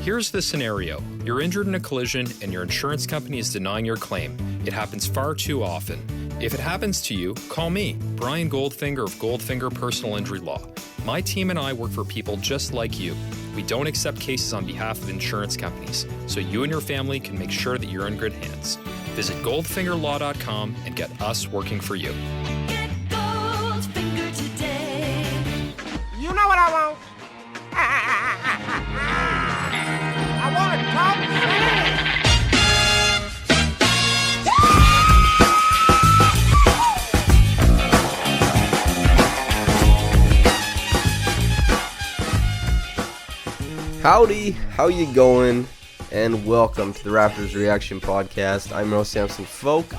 Here's the scenario. You're injured in a collision and your insurance company is denying your claim. It happens far too often. If it happens to you, call me, Brian Goldfinger of Goldfinger Personal Injury Law. My team and I work for people just like you. We don't accept cases on behalf of insurance companies, so you and your family can make sure that you're in good hands. Visit goldfingerlaw.com and get us working for you. Get Goldfinger today. You know what I want? I want to talk sand. Howdy, how you going? And welcome to the Raptors Reaction Podcast. I'm Samson Folk,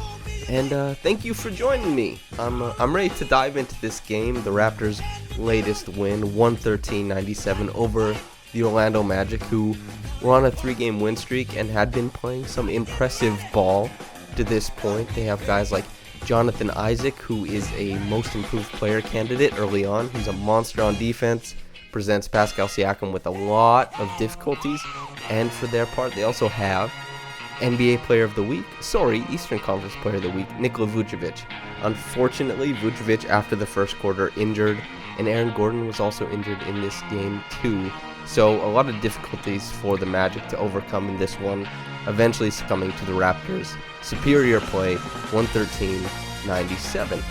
and thank you for joining me. I'm ready to dive into this game, the Raptors' latest win, 113-97 over the Orlando Magic, who were on a 3-game win streak and had been playing some impressive ball to this point. They have guys like Jonathan Isaac, who is a most improved player candidate early on. He's a monster on defense, presents Pascal Siakam with a lot of difficulties, and for their part, they also have NBA Player of the Week, Eastern Conference Player of the Week, Nikola Vucevic. Unfortunately, Vucevic, after the first quarter, injured, and Aaron Gordon was also injured in this game too. So a lot of difficulties for the Magic to overcome in this one, eventually succumbing to the Raptors' superior play, 113-97.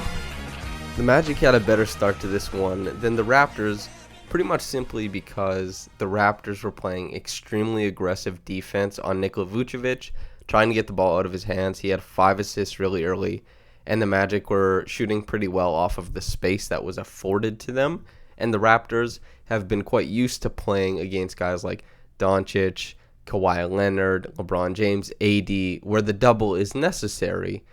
The Magic had a better start to this one than the Raptors, pretty much simply because the Raptors were playing extremely aggressive defense on Nikola Vucevic, trying to get the ball out of his hands. He had 5 assists really early, and the Magic were shooting pretty well off of the space that was afforded to them. And the Raptors have been quite used to playing against guys like Doncic, Kawhi Leonard, LeBron James, AD, where the double is necessary.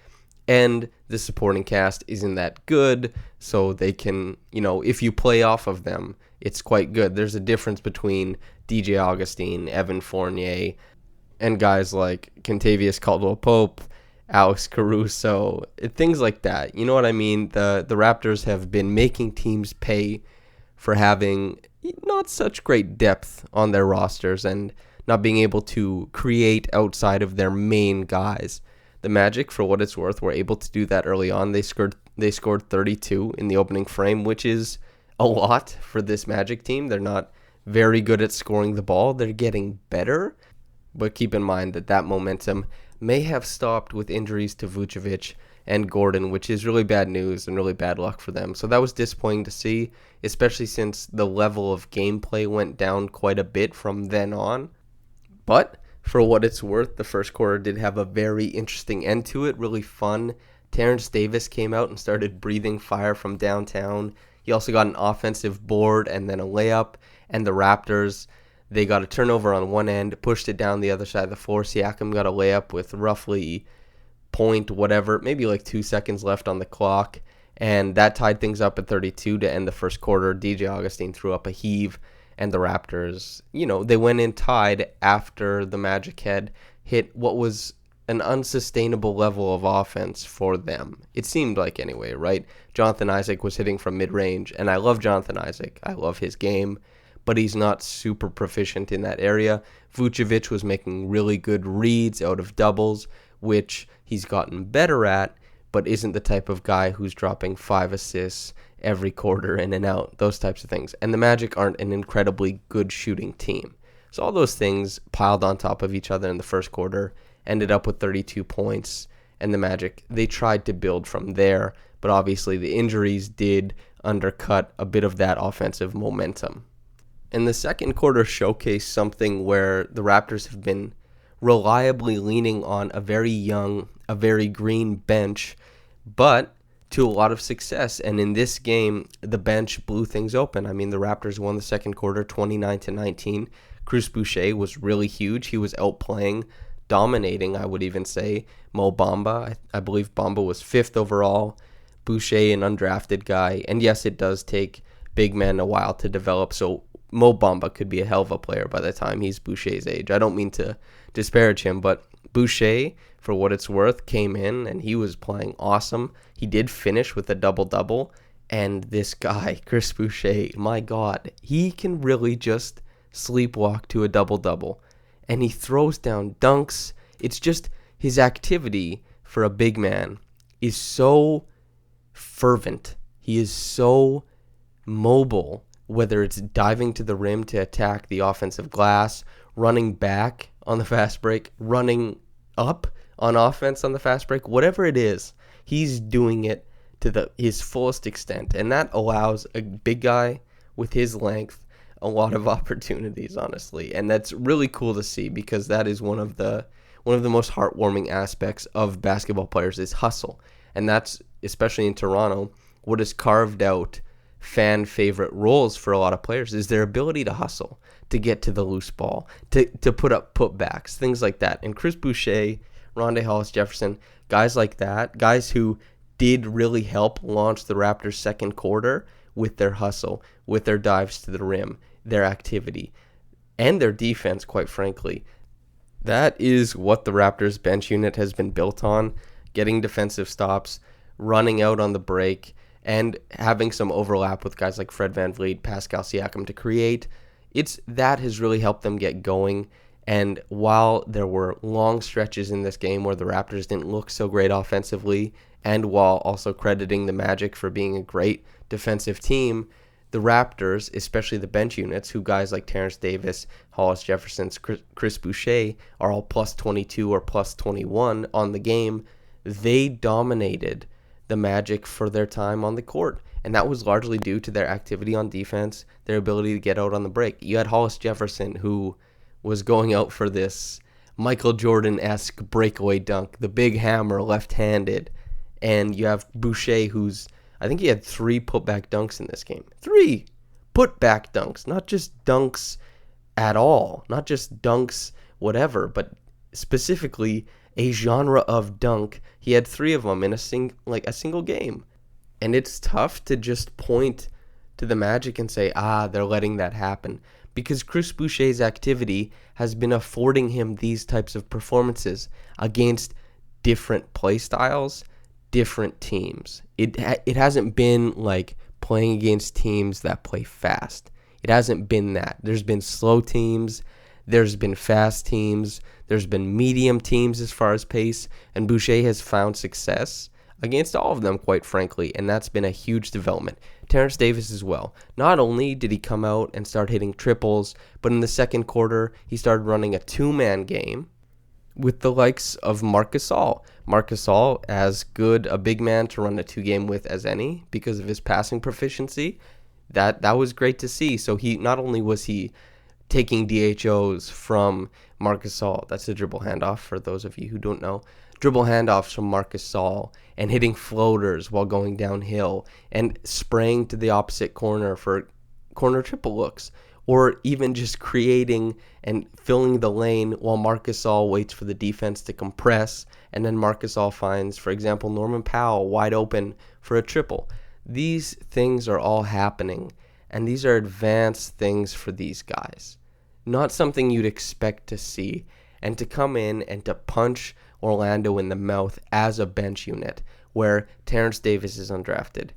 And the supporting cast isn't that good, so they can, if you play off of them, it's quite good. There's a difference between DJ Augustine, Evan Fournier, and guys like Kentavious Caldwell-Pope, Alex Caruso, things like that. You know what I mean? The Raptors have been making teams pay for having not such great depth on their rosters and not being able to create outside of their main guys. The Magic, for what it's worth, were able to do that early on. They scored 32 in the opening frame, which is a lot for this Magic team. They're not very good at scoring the ball. They're getting better, but keep in mind that momentum may have stopped with injuries to Vucevic and Gordon, which is really bad news and really bad luck for them. So that was disappointing to see, especially since the level of gameplay went down quite a bit from then on. But for what it's worth, the first quarter did have a very interesting end to it, really fun. Terrence Davis came out and started breathing fire from downtown. He also got an offensive board and then a layup, and the Raptors, they got a turnover on one end, pushed it down the other side of the floor. Siakam got a layup with roughly maybe like 2 seconds left on the clock, and that tied things up at 32 to end the first quarter. DJ Augustine threw up a heave, and the Raptors, they went in tied after the Magic had hit what was an unsustainable level of offense for them. It seemed like anyway, right? Jonathan Isaac was hitting from mid-range, and I love Jonathan Isaac. I love his game, but he's not super proficient in that area. Vucevic was making really good reads out of doubles, which he's gotten better at, but isn't the type of guy who's dropping 5 assists every quarter in and out, those types of things. And the Magic aren't an incredibly good shooting team. So all those things piled on top of each other in the first quarter, ended up with 32 points, and the Magic, they tried to build from there, but obviously the injuries did undercut a bit of that offensive momentum. And the second quarter showcased something where the Raptors have been reliably leaning on a very young, a very green bench, but to a lot of success. And in this game, the bench blew things open. I mean, the Raptors won the second quarter 29-19. Chris Boucher was really huge. He was outplaying, dominating, I would even say, Mo Bamba. I believe Bamba was 5th overall. Boucher, an undrafted guy. And yes, it does take big men a while to develop, so Mo Bamba could be a hell of a player by the time he's Boucher's age. I don't mean to disparage him, but Boucher, for what it's worth, came in and he was playing awesome. He did finish with a double-double, and this guy, Chris Boucher, my God, he can really just sleepwalk to a double-double. and he throws down dunks. It's just his activity for a big man is so fervent. He is so mobile, whether it's diving to the rim to attack the offensive glass, running back on the fast break, running up on offense on the fast break, whatever it is, he's doing it to his fullest extent. And that allows a big guy with his length a lot of opportunities, honestly. And that's really cool to see, because that is one of the most heartwarming aspects of basketball players is hustle. And that's, especially in Toronto, what has carved out fan favorite roles for a lot of players is their ability to hustle, to get to the loose ball, to put up putbacks, things like that. And Chris Boucher, Rondae Hollis-Jefferson, guys like that, guys who did really help launch the Raptors' second quarter with their hustle, with their dives to the rim, their activity, and their defense, quite frankly. That is what the Raptors bench unit has been built on, getting defensive stops, running out on the break, and having some overlap with guys like Fred VanVleet, Pascal Siakam to create. That has really helped them get going. And while there were long stretches in this game where the Raptors didn't look so great offensively, and while also crediting the Magic for being a great defensive team, the Raptors, especially the bench units, who guys like Terrence Davis, Hollis Jefferson, Chris Boucher are all plus 22 or plus 21 on the game, they dominated the Magic for their time on the court. And that was largely due to their activity on defense, their ability to get out on the break. You had Hollis Jefferson, who was going out for this Michael Jordan-esque breakaway dunk, the big hammer left-handed. And you have Boucher, I think he had 3 putback dunks in this game. 3 putback dunks, not just dunks at all, not just dunks whatever, but specifically a genre of dunk. He had 3 of them in a single game. And it's tough to just point to the Magic and say, they're letting that happen, because Chris Boucher's activity has been affording him these types of performances against different play styles, different teams. It hasn't been like playing against teams that play fast. It hasn't been that. There's been slow teams, there's been fast teams, there's been medium teams as far as pace, and Boucher has found success against all of them, quite frankly, and that's been a huge development. Terrence Davis as well. Not only did he come out and start hitting triples, but in the second quarter, he started running a 2-man game with the likes of Marc Gasol. Marc Gasol, as good a big man to run a 2-game with as any because of his passing proficiency. That was great to see. So he not only was he taking DHOs from Marc Gasol, that's a dribble handoff for those of you who don't know, dribble handoffs from Marc Gasol and hitting floaters while going downhill and spraying to the opposite corner for corner triple looks, or even just creating and filling the lane while Marc Gasol waits for the defense to compress, and then Marc Gasol finds, for example, Norman Powell wide open for a triple. These things are all happening, and these are advanced things for these guys. Not something you'd expect to see, and to come in and to punch Orlando in the mouth as a bench unit, where Terrence Davis is undrafted,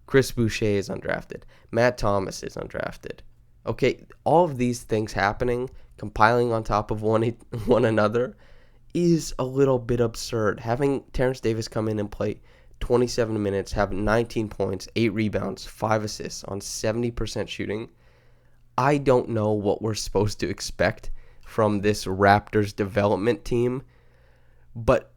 Chris Boucher is undrafted, Matt Thomas is undrafted. Okay, all of these things happening, compiling on top of one another, is a little bit absurd. Having Terrence Davis come in and play 27 minutes, have 19 points, 8 rebounds, 5 assists on 70% shooting, I don't know what we're supposed to expect from this Raptors development team, but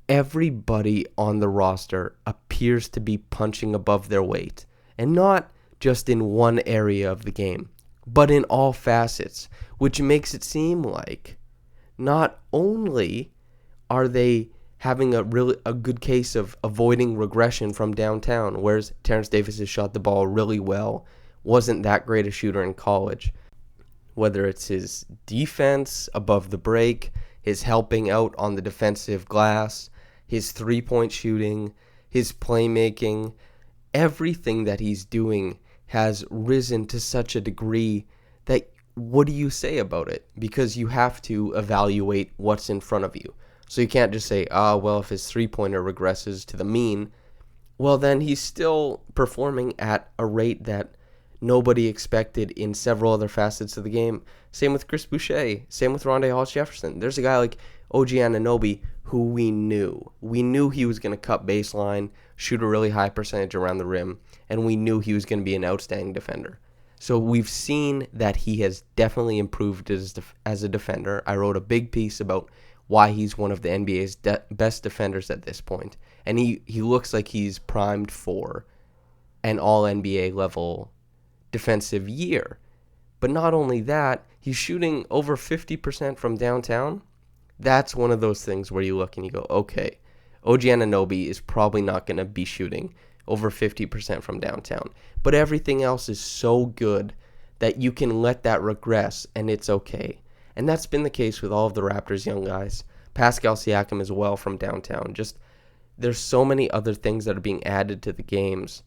everybody on the roster appears to be punching above their weight, and not just in one area of the game, but in all facets, which makes it seem like not only are they having a good case of avoiding regression from downtown, whereas Terrence Davis has shot the ball really well, wasn't that great a shooter in college. Whether it's his defense above the break, his helping out on the defensive glass, his three-point shooting, his playmaking, everything that he's doing has risen to such a degree that what do you say about it? Because you have to evaluate what's in front of you. So you can't just say, well, if his three-pointer regresses to the mean, well, then he's still performing at a rate that nobody expected in several other facets of the game. Same with Chris Boucher. Same with Rondae Hollis-Jefferson. There's a guy like OG Anunoby who we knew. We knew he was going to cut baseline, shoot a really high percentage around the rim, and we knew he was going to be an outstanding defender. So we've seen that he has definitely improved as a defender. I wrote a big piece about why he's one of the NBA's best defenders at this point. And he looks like he's primed for an all-NBA level defensive year. But not only that, he's shooting over 50% from downtown. That's one of those things where you look and you go, okay, OG Anunoby is probably not going to be shooting over 50% from downtown. But everything else is so good that you can let that regress and it's okay. And that's been the case with all of the Raptors' young guys. Pascal Siakam as well from downtown. Just there's so many other things that are being added to the games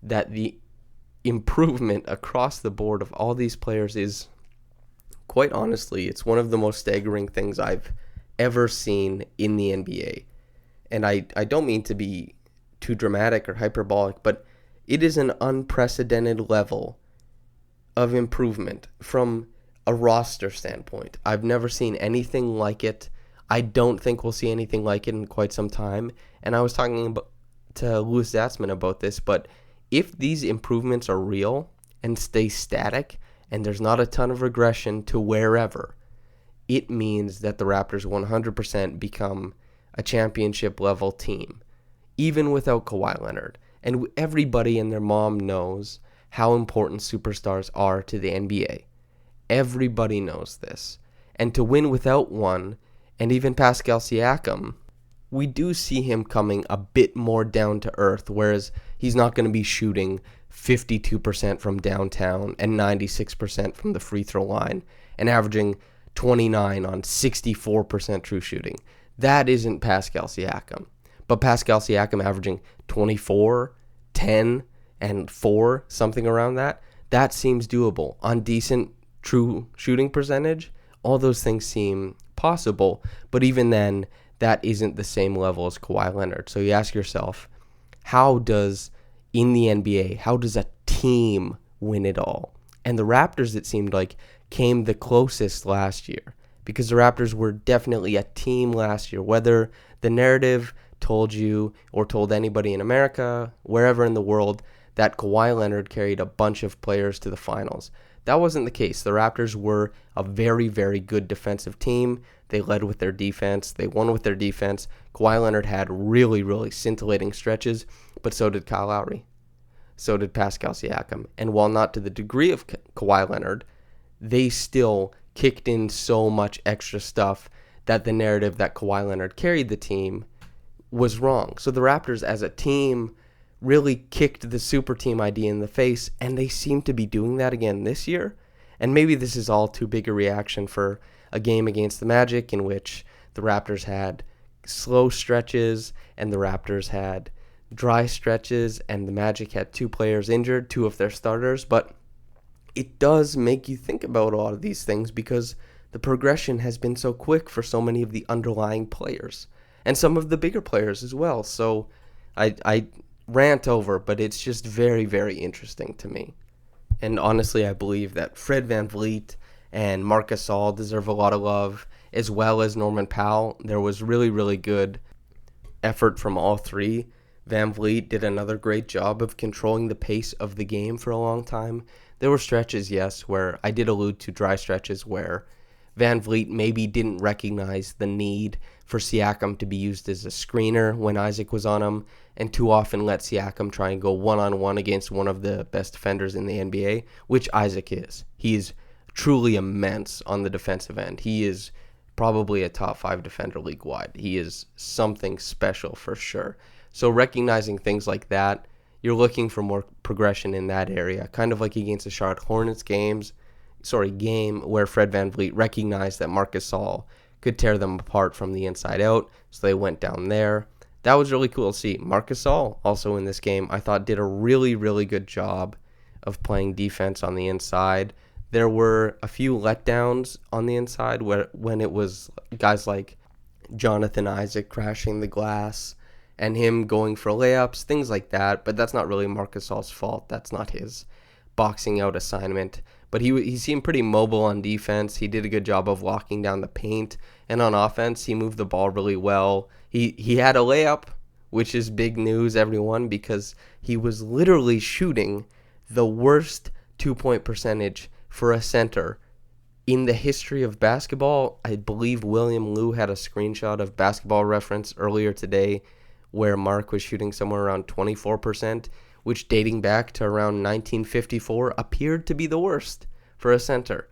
that the improvement across the board of all these players is, quite honestly, it's one of the most staggering things I've ever seen in the NBA. And I don't mean to be too dramatic or hyperbolic, but it is an unprecedented level of improvement from a roster standpoint. I've never seen anything like it. I don't think we'll see anything like it in quite some time. And I was talking to Louis Zatzman about this, but if these improvements are real and stay static and there's not a ton of regression to wherever, it means that the Raptors 100% become a championship level team, even without Kawhi Leonard. And everybody and their mom knows how important superstars are to the NBA. Everybody knows this. And to win without one, and even Pascal Siakam, we do see him coming a bit more down to earth, whereas he's not going to be shooting 52% from downtown and 96% from the free throw line and averaging 29 on 64% true shooting. That isn't Pascal Siakam. But Pascal Siakam averaging 24, 10, and 4, something around that, that seems doable. On decent true shooting percentage, all those things seem possible. But even then, that isn't the same level as Kawhi Leonard. So you ask yourself, how does a team win it all? And the Raptors, it seemed like, came the closest last year, because the Raptors were definitely a team last year. Whether the narrative told you or told anybody in America, wherever in the world, that Kawhi Leonard carried a bunch of players to the finals, that wasn't the case. The Raptors were a very, very good defensive team. They led with their defense. They won with their defense. Kawhi Leonard had really, really scintillating stretches, but so did Kyle Lowry. So did Pascal Siakam. And while not to the degree of Kawhi Leonard, they still kicked in so much extra stuff that the narrative that Kawhi Leonard carried the team was wrong. So the Raptors as a team really kicked the super team idea in the face, and they seem to be doing that again this year. And maybe this is all too big a reaction for a game against the Magic in which the Raptors had slow stretches and the Raptors had dry stretches and the Magic had 2 players injured, 2 of their starters. But it does make you think about a lot of these things because the progression has been so quick for so many of the underlying players and some of the bigger players as well. So I rant over, but it's just very, very interesting to me. And honestly, I believe that Fred VanVleet and Marc Gasol deserve a lot of love, as well as Norman Powell. There was really, really good effort from all three. VanVleet did another great job of controlling the pace of the game for a long time. There were stretches, yes, where I did allude to dry stretches where VanVleet maybe didn't recognize the need for Siakam to be used as a screener when Isaac was on him, and too often let Siakam try and go one-on-one against one of the best defenders in the NBA, which Isaac is. He's truly immense on the defensive end. He is probably a top 5 defender league-wide. He is something special for sure. So recognizing things like that, you're looking for more progression in that area, kind of like against the Charlotte Hornets game where Fred VanVleet recognized that Marc Gasol could tear them apart from the inside out, so they went down there. That was really cool to see. Marc Gasol, also in this game, I thought did a really, really good job of playing defense on the inside. There were a few letdowns on the inside when it was guys like Jonathan Isaac crashing the glass and him going for layups, things like that, but that's not really Marc Gasol's fault. That's not his. boxing out assignment. But he seemed pretty mobile on defense. He did a good job of locking down the paint. And on offense, he moved the ball really well. He had a layup, which is big news, everyone, because he was literally shooting the worst two-point percentage for a center in the history of basketball. I believe William Liu had a screenshot of Basketball Reference earlier today where Marc was shooting somewhere around 24%, which dating back to around 1954 appeared to be the worst for a center.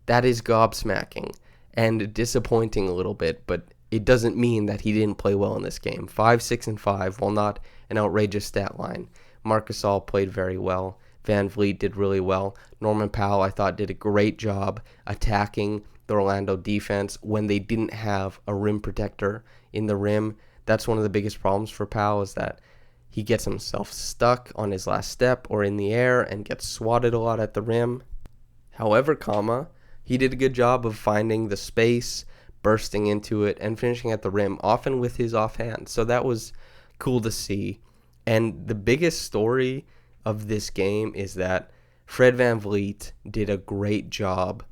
That is gobsmacking and disappointing a little bit, but it doesn't mean that he didn't play well in this game. 5, 6, and 5, while not an outrageous stat line. Marc Gasol played very well. Van Vliet did really well. Norman Powell, I thought, did a great job attacking the Orlando defense when they didn't have a rim protector in the rim. That's one of the biggest problems for Powell, is that he gets himself stuck on his last step or in the air and gets swatted a lot at the rim. However, he did a good job of finding the space, bursting into it, and finishing at the rim, often with his offhand. So that was cool to see. And the biggest story of this game is that Fred VanVleet did a great job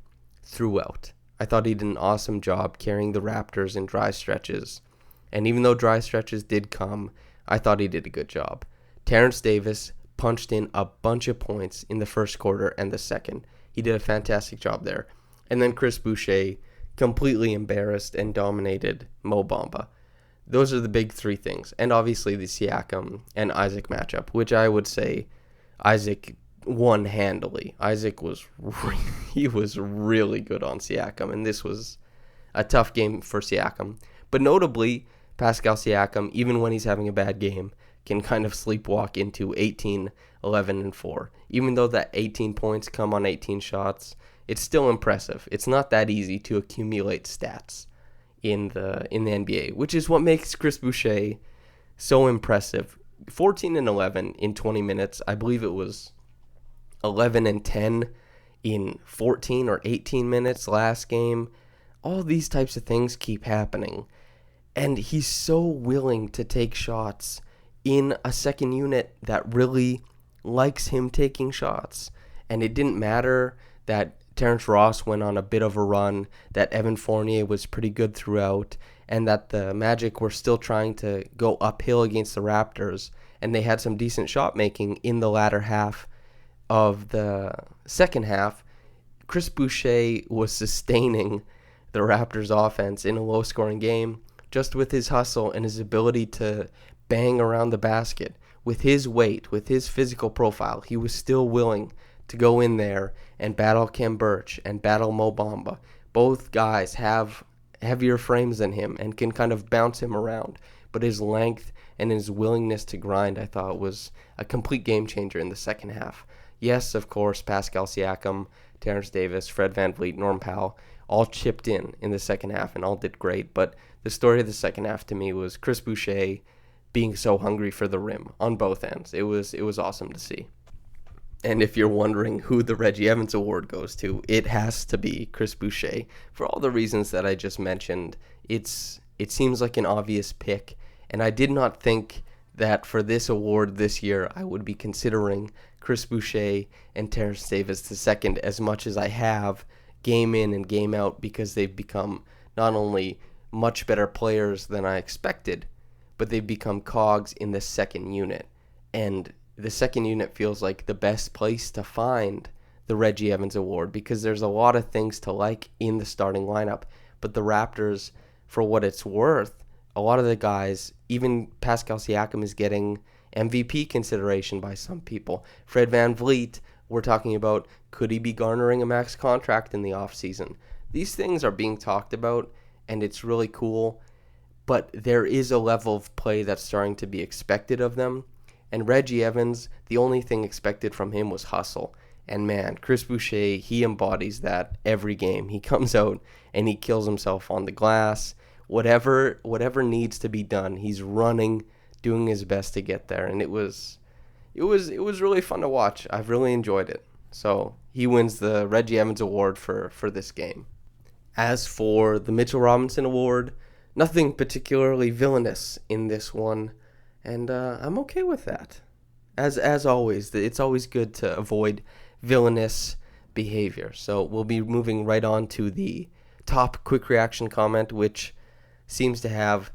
throughout. I thought he did an awesome job carrying the Raptors in dry stretches. And even though dry stretches did come, I thought he did a good job. Terrence Davis punched in a bunch of points in the first quarter and the second. He did a fantastic job there. And then Chris Boucher completely embarrassed and dominated Mo Bamba. Those are the big three things. And obviously the Siakam and Isaac matchup, which I would say Isaac won handily. Isaac was really good on Siakam, and this was a tough game for Siakam. But notably, Pascal Siakam, even when he's having a bad game, can kind of sleepwalk into 18, 11, and 4. Even though that 18 points come on 18 shots, it's still impressive. It's not that easy to accumulate stats in the NBA, which is what makes Chris Boucher so impressive. 14 and 11 in 20 minutes. I believe it was 11 and 10 in 14 or 18 minutes last game. All these types of things keep happening. And he's so willing to take shots in a second unit that really likes him taking shots. And it didn't matter that Terrence Ross went on a bit of a run, that Evan Fournier was pretty good throughout, and that the Magic were still trying to go uphill against the Raptors, and they had some decent shot making in the latter half of the second half. Chris Boucher was sustaining the Raptors offense in a low-scoring game just with his hustle and his ability to bang around the basket. With his weight, with his physical profile, he was still willing to go in there and battle Khem Birch and battle Mo Bamba. Both guys have heavier frames than him and can kind of bounce him around. But his length and his willingness to grind, I thought, was a complete game changer in the second half. Yes, of course, Pascal Siakam, Terrence Davis, Fred VanVleet, Norm Powell all chipped in the second half and all did great. But the story of the second half to me was Chris Boucher being so hungry for the rim on both ends. It was awesome to see. And if you're wondering who the Reggie Evans Award goes to, it has to be Chris Boucher. For all the reasons that I just mentioned, it seems like an obvious pick. And I did not think that for this award this year, I would be considering Chris Boucher and Terrence Davis II as much as I have game in and game out, because they've become not only much better players than I expected, but they've become cogs in the second unit. And the second unit feels like the best place to find the Reggie Evans Award, because there's a lot of things to like in the starting lineup. But the Raptors, for what it's worth, a lot of the guys, even Pascal Siakam is getting MVP consideration by some people. Fred VanVleet, we're talking about, could he be garnering a max contract in the offseason? These things are being talked about, and it's really cool. But there is a level of play that's starting to be expected of them. And Reggie Evans, the only thing expected from him was hustle. And man, Chris Boucher, he embodies that every game. He comes out and he kills himself on the glass. Whatever needs to be done, he's running, doing his best to get there. And it was really fun to watch. I've really enjoyed it. So he wins the Reggie Evans Award for this game. As for the Mitchell Robinson Award, nothing particularly villainous in this one. And I'm okay with that. As always, it's always good to avoid villainous behavior. So we'll be moving right on to the top quick reaction comment, which seems to have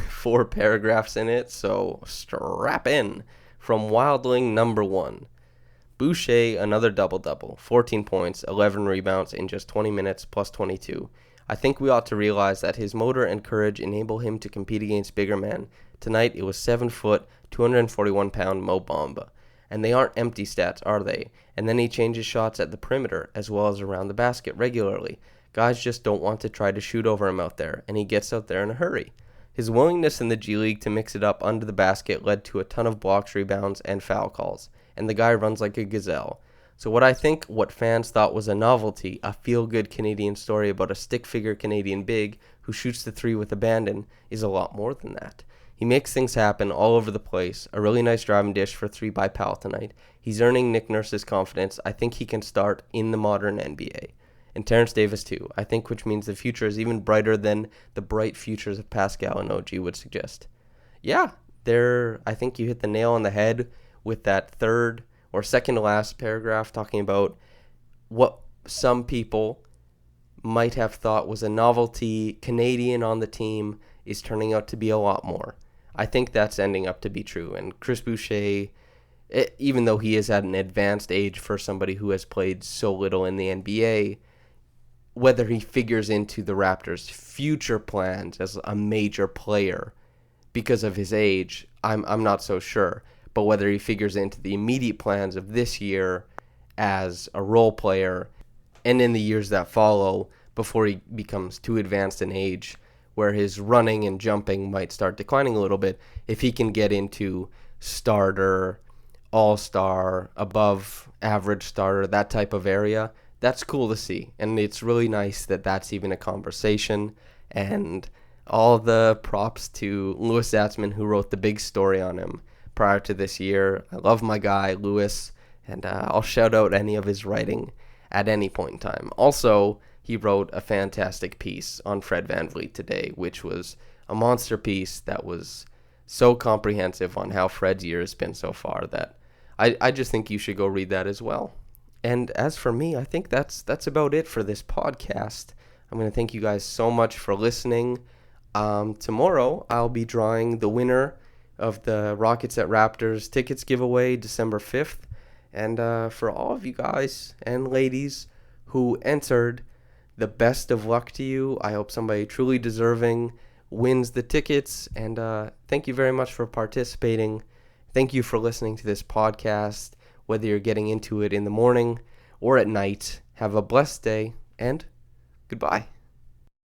4 paragraphs in it, so strap in. From Wild-Ling number 1. Boucher, another double-double. 14 points, 11 rebounds in just 20 minutes, plus 22. I think we ought to realize that his motor and courage enable him to compete against bigger men. Tonight, it was 7-foot, 241-pound Mo Bamba. And they aren't empty stats, are they? And then he changes shots at the perimeter, as well as around the basket regularly. Guys just don't want to try to shoot over him out there, and he gets out there in a hurry. His willingness in the G League to mix it up under the basket led to a ton of blocks, rebounds, and foul calls. And the guy runs like a gazelle. So what fans thought was a novelty, a feel-good Canadian story about a stick-figure Canadian big who shoots the 3 with abandon, is a lot more than that. He makes things happen all over the place. A really nice driving dish for 3 by Powell tonight. He's earning Nick Nurse's confidence. I think he can start in the modern NBA. And Terrence Davis too, I think, which means the future is even brighter than the bright futures of Pascal and OG would suggest. Yeah, I think you hit the nail on the head with that third or second to last paragraph talking about what some people might have thought was a novelty Canadian on the team is turning out to be a lot more. I think that's ending up to be true. And Chris Boucher, even though he is at an advanced age for somebody who has played so little in the NBA, whether he figures into the Raptors' future plans as a major player because of his age, I'm not so sure. But whether he figures into the immediate plans of this year as a role player and in the years that follow before he becomes too advanced in age, where his running and jumping might start declining a little bit, if he can get into starter, all-star, above average starter, that type of area, that's cool to see. And it's really nice that that's even a conversation. And all the props to Louis Zatzman, who wrote the big story on him prior to this year. I love my guy, Louis, and I'll shout out any of his writing at any point in time. Also, he wrote a fantastic piece on Fred VanVleet today, which was a monster piece that was so comprehensive on how Fred's year has been so far that I just think you should go read that as well. And as for me, I think that's about it for this podcast. I'm going to thank you guys so much for listening. Tomorrow, I'll be drawing the winner of the Rockets at Raptors tickets giveaway December 5th. And for all of you guys and ladies who entered, the best of luck to you. I hope somebody truly deserving wins the tickets. And thank you very much for participating. Thank you for listening to this podcast, whether you're getting into it in the morning or at night. Have a blessed day, and goodbye.